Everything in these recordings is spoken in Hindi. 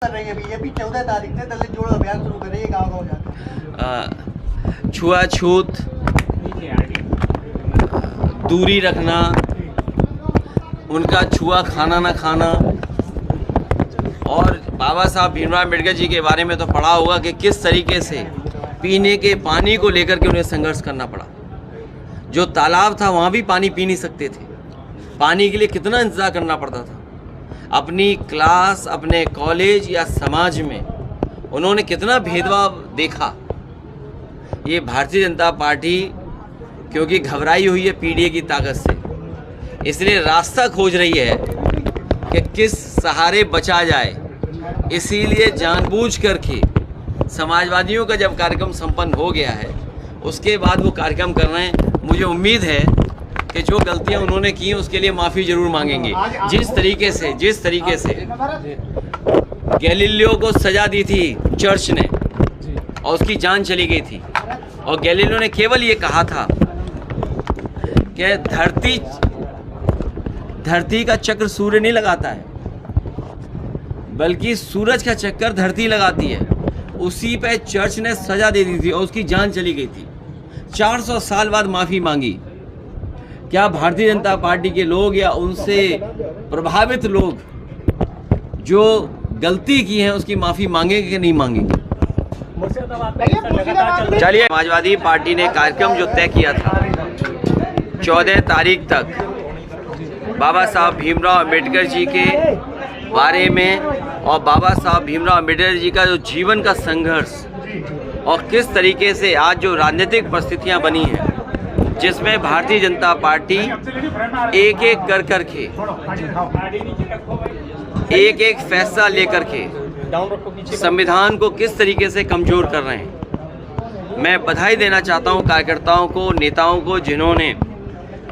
कर रही है बीजेपी? 14 तारीख से दलित जोड़ो अभियान शुरू कर रही है, गाँव-गाँव जाकर। छुआछूत, दूरी रखना, उनका छुआ खाना ना खाना, और बाबा साहब भीमराव अम्बेडकर जी के बारे में तो पढ़ा होगा कि किस तरीके से पीने के पानी को लेकर के उन्हें संघर्ष करना पड़ा। जो तालाब था वहाँ भी पानी पी नहीं सकते थे, पानी के लिए कितना इंतज़ार करना पड़ता था। अपनी क्लास, अपने कॉलेज या समाज में उन्होंने कितना भेदभाव देखा। ये भारतीय जनता पार्टी क्योंकि घबराई हुई है पीडीए की ताकत से, इसलिए रास्ता खोज रही है कि किस सहारे बचा जाए। इसीलिए जानबूझ करके समाजवादियों का जब कार्यक्रम संपन्न हो गया है उसके बाद वो कार्यक्रम कर रहे हैं। मुझे उम्मीद है कि जो गलतियां उन्होंने की उसके लिए माफ़ी ज़रूर मांगेंगे। जिस तरीके से गैलीलियो को सज़ा दी थी चर्च ने और उसकी जान चली गई थी, और गैलीलियो ने केवल ये कहा था कि धरती का चक्र सूर्य नहीं लगाता है, बल्कि सूरज का चक्कर धरती लगाती है। उसी पे चर्च ने सजा दे दी थी और उसकी जान चली गई थी। 400 साल बाद माफ़ी मांगी। क्या भारतीय जनता पार्टी के लोग या उनसे प्रभावित लोग जो गलती की है उसकी माफ़ी मांगेंगे कि नहीं मांगेंगे? चलिए, समाजवादी पार्टी ने कार्यक्रम जो तय किया था 14 तारीख तक बाबा साहब भीमराव अम्बेडकर जी के बारे में और बाबा साहब भीमराव अम्बेडकर जी का जो जीवन का संघर्ष और किस तरीके से आज जो राजनीतिक परिस्थितियां बनी हैं, जिसमें भारतीय जनता पार्टी एक एक कर करके एक फैसला लेकर के संविधान को किस तरीके से कमज़ोर कर रहे हैं। मैं बधाई देना चाहता हूं कार्यकर्ताओं को, नेताओं को, जिन्होंने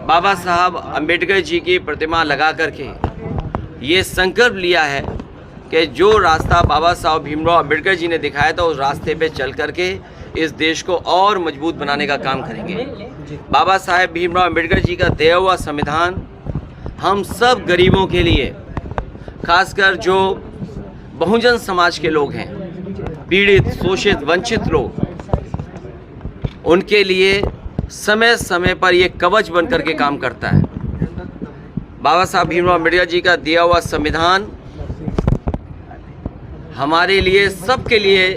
बाबा साहब अम्बेडकर जी की प्रतिमा लगा करके ये संकल्प लिया है कि जो रास्ता बाबा साहब भीमराव अम्बेडकर जी ने दिखाया था उस रास्ते पे चल करके इस देश को और मजबूत बनाने का काम करेंगे। बाबा साहब भीमराव अम्बेडकर जी का दिया हुआ संविधान हम सब गरीबों के लिए, खासकर जो बहुजन समाज के लोग हैं, पीड़ित, शोषित, वंचित लोग, उनके लिए समय समय पर ये कवच बन करके काम करता है। बाबा साहब भीमराव अम्बेडकर जी का दिया हुआ संविधान हमारे लिए, सबके लिए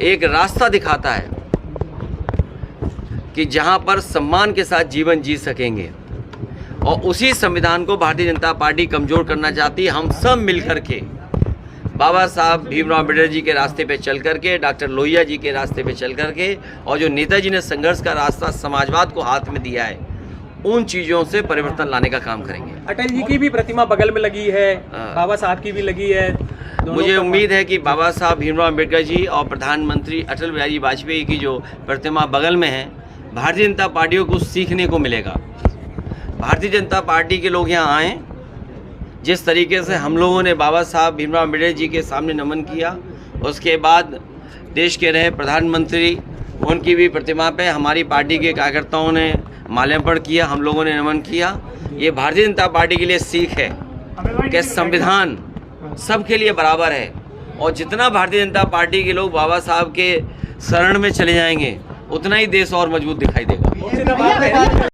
एक रास्ता दिखाता है कि जहां पर सम्मान के साथ जीवन जी सकेंगे, और उसी संविधान को भारतीय जनता पार्टी कमज़ोर करना चाहती है। हम सब मिलकर के बाबा साहब भीमराव अम्बेडकर जी के रास्ते पे चल करके, डॉक्टर लोहिया जी के रास्ते पे चल करके, और जो नेताजी ने संघर्ष का रास्ता समाजवाद को हाथ में दिया है, उन चीज़ों से परिवर्तन लाने का काम करेंगे। अटल जी की भी प्रतिमा बगल में लगी है, बाबा साहब की भी लगी है। मुझे उम्मीद है कि बाबा साहब भीमराव अम्बेडकर जी और प्रधानमंत्री अटल बिहारी वाजपेयी की जो प्रतिमा बगल में है, भारतीय जनता पार्टी को कुछ सीखने को मिलेगा। भारतीय जनता पार्टी के लोग यहाँ आएँ, जिस तरीके से हम लोगों ने बाबा साहब भीमराव अम्बेडकर जी के सामने नमन किया, उसके बाद देश के रहे प्रधानमंत्री, उनकी भी प्रतिमा पे हमारी पार्टी के कार्यकर्ताओं ने माल्यार्पण किया, हम लोगों ने नमन किया। ये भारतीय जनता पार्टी के लिए सीख है कि संविधान सबके लिए बराबर है, और जितना भारतीय जनता पार्टी के लोग बाबा साहब के शरण में चले जाएंगे उतना ही देश और मजबूत दिखाई देगा।